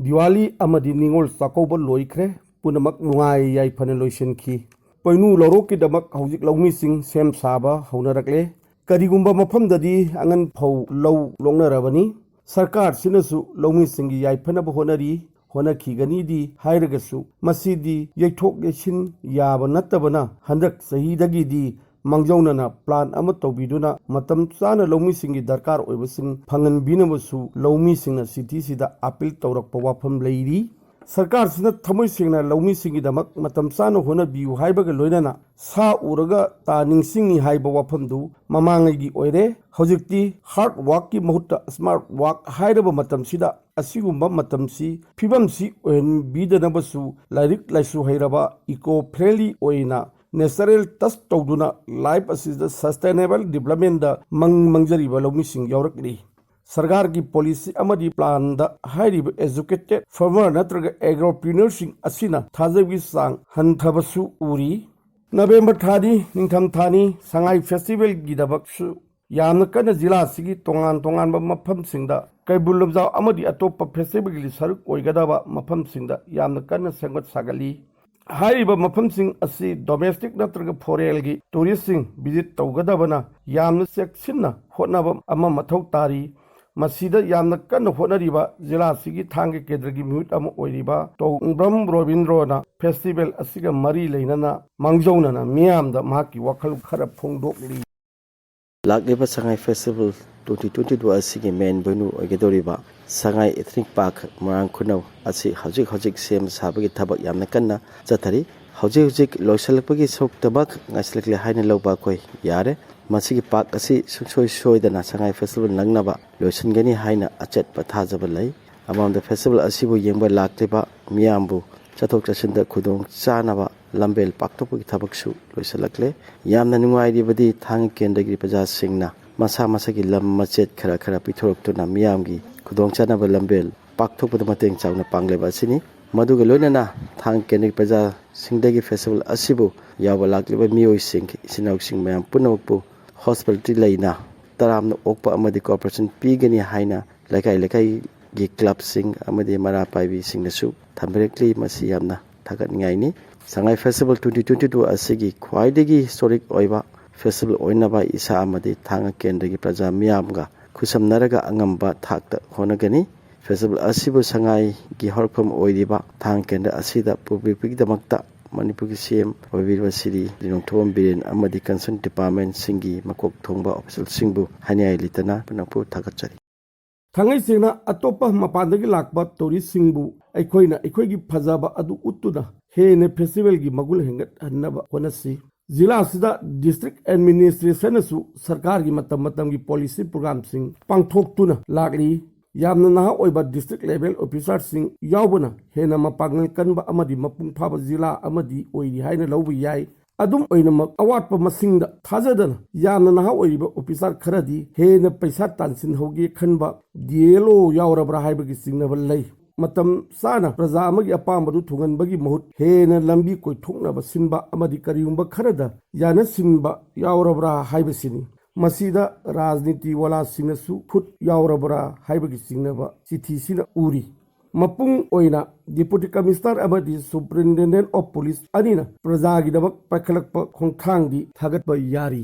Diwali अमदी निंगोल चाकौबा लोइख्रे पुनमक नुंगाई याइफन लोइसनखी पैनु लौरोकि हौजिक लौमिसिंग same साबा हौनरकले करिगुंबा मफमददी अंगन फौ लौ लोंगनरबनी सरकार सिनसु लौमिसिंगी याइफनब होनरी होनखीगनीदी हाइरगसु मसीदी यैथोक यैसिन याबा नत्तबना हंदक सहीदगीदी मांगजौनना प्लान अमा तौबिदुना मतम चाना लौमिसिंगी दरकार ओइबसिंग फंगनबिनबसु लौमिसिंगना सिटीसीदा अपील तौरकपा वाफम लैरी सरकार सिना थमोय सेंगना लौमिसिंगीदमक मतम चाना होनबियु हाइबगा लोइनना सा उरगा तानिंगसिंगी हाइबा वाफमदु ममांगैगी ओइरे हौजिक्ति हार्ड वर्क की महुत्ता स्मार्ट वर्क हाइरबा मतमसिदा असिगुंबा मतमसी फिबमसी ओहनबिदनबसु लाइरिक लाइसु हाइरबा इको फ्रेंडली ओइना नेचुरल टच तौदुना लाइफ असिदा सस्टेनेबल डेवलपमेंट मंगजरीबा लौमिसिंग यावरकली सरकार की पॉलिसी अमदी प्लान दा हाइरिब एजुकेटेड फार्मर नत्रगा एग्रोप्रेन्योरसिंग असिना थाजबी सांग हंथबसु उरी नवेंबर थानी निंगथम थानी संगाई फेस्टिवल गिदबकसु यामन कन जिला सिगी तोंगान तोंगान मफम सिंगदा कैबुल लमजाव अमदी अतोप फेस्टिवल गी सरुक ओइगदाबा मफम सिंगदा यामन कन संगत सागली हाइरिब मफम सिंग असि डोमेस्टिक नत्रगा फॉरेल गी टूरिस्ट सिंग विजिट तौगदाबना यामन सेक्सिनना होटनाबम अमा मथौ तारी मसीदा यामन कन होनरिबा जिला सिगी थांगे केंद्रगी म्यूट अमा ओइरिबा तोंब्रम रोबिंद्रोना फेस्टिवल असिगा मरी लेनना मांगजौनना मियामदा माकी वखल खरा फोंदोकली लाक्लेबा संगाई फेस्टिवल 2022 असिगे मेन वेन्यू ओइगदोरिबा संगाई एथनिक पार्क मरांग खुनौ असि हजिक सेम साबगी थबक यामना कन्ना चथरी हजिक लोइसलपगी सोक्तबक ngaslekle haina loba koi yare masigi park asi soidana sangai festival nangnaba loisingani haina achet pathajaba lai among the festival asibu yengba lakleba miyambu chathok chasinda khudong chanaba lambel paktopagi thabaksu loisalakle yamna nungairibadi thang kendagi praja singna masa masagi lam machet khara pithoraktuna miyamgi khudong chanaba lambel paktopada mateng chawna pangleba asini maduga loinana thang kendagi praja singdagi festival asibu yawa lakleba miyoi sing sinau sing mayam punawpu hospitality laina taramna okpa amadi corporation pigani haina lekai gi club sing amadi mara paibi singnasu thamberekli masi yamna thagat ngaini sangai festival 2022 asigi khwaidagi historic oiba festival oinaba isa amadi thanga kendagi praja miyamga khusamnaraga angamba thakta honagani festival asibu sangai gi horpham oiriba thang kendra asida public damakta Manipur CM Wabirwa City Dinongthom Biren amadi concern department singi makok thongba official singbu hanyai litana panapu thagachari Thangai singna atopa mapandagi lakba tourist singbu aikoigi phajaba adu uttuna hene festival gi magul hengat hannaba honasi जिला सिदा district administration सु सरकार की मतम की policy programme सिंग पांगथोक्तुना लागली यामना नहा ओइबा district level officer सिंग यावबना हेना मपांगल कनबा अमदी मपुंग फाबा जिला अमदी ओइरी हाइना लौबु याय अदुम ओइनमक अवाटपा मसिंगदा थाजदना यामना नहा ओइरिबा ऑफिसर खरदी हेना पैसा तानसिन होगे खनबा दिएलो यावरबरा हाइबगी सिंगनबा लई मतम साना प्रजा अमगी अपामबदु थुंगनबगी महुत हेना लंबी कोइथोकनबा सिनबा अमदी करियुंबा खरदा याना सिनबा यावरबरा हाइबसिनी मसीदा राजनीति वाला सिंगसु खुद यावरबरा हाइबगी सिंगनबा चिठीसिना उरी मपुंग ओइना डिप्यूटी कमिश्नर अमदी सुप्रिंटेंडेंट ऑफ पुलिस अनिना प्रजागिदबक पाखलकपा खोंथांगदी थागतबा यारी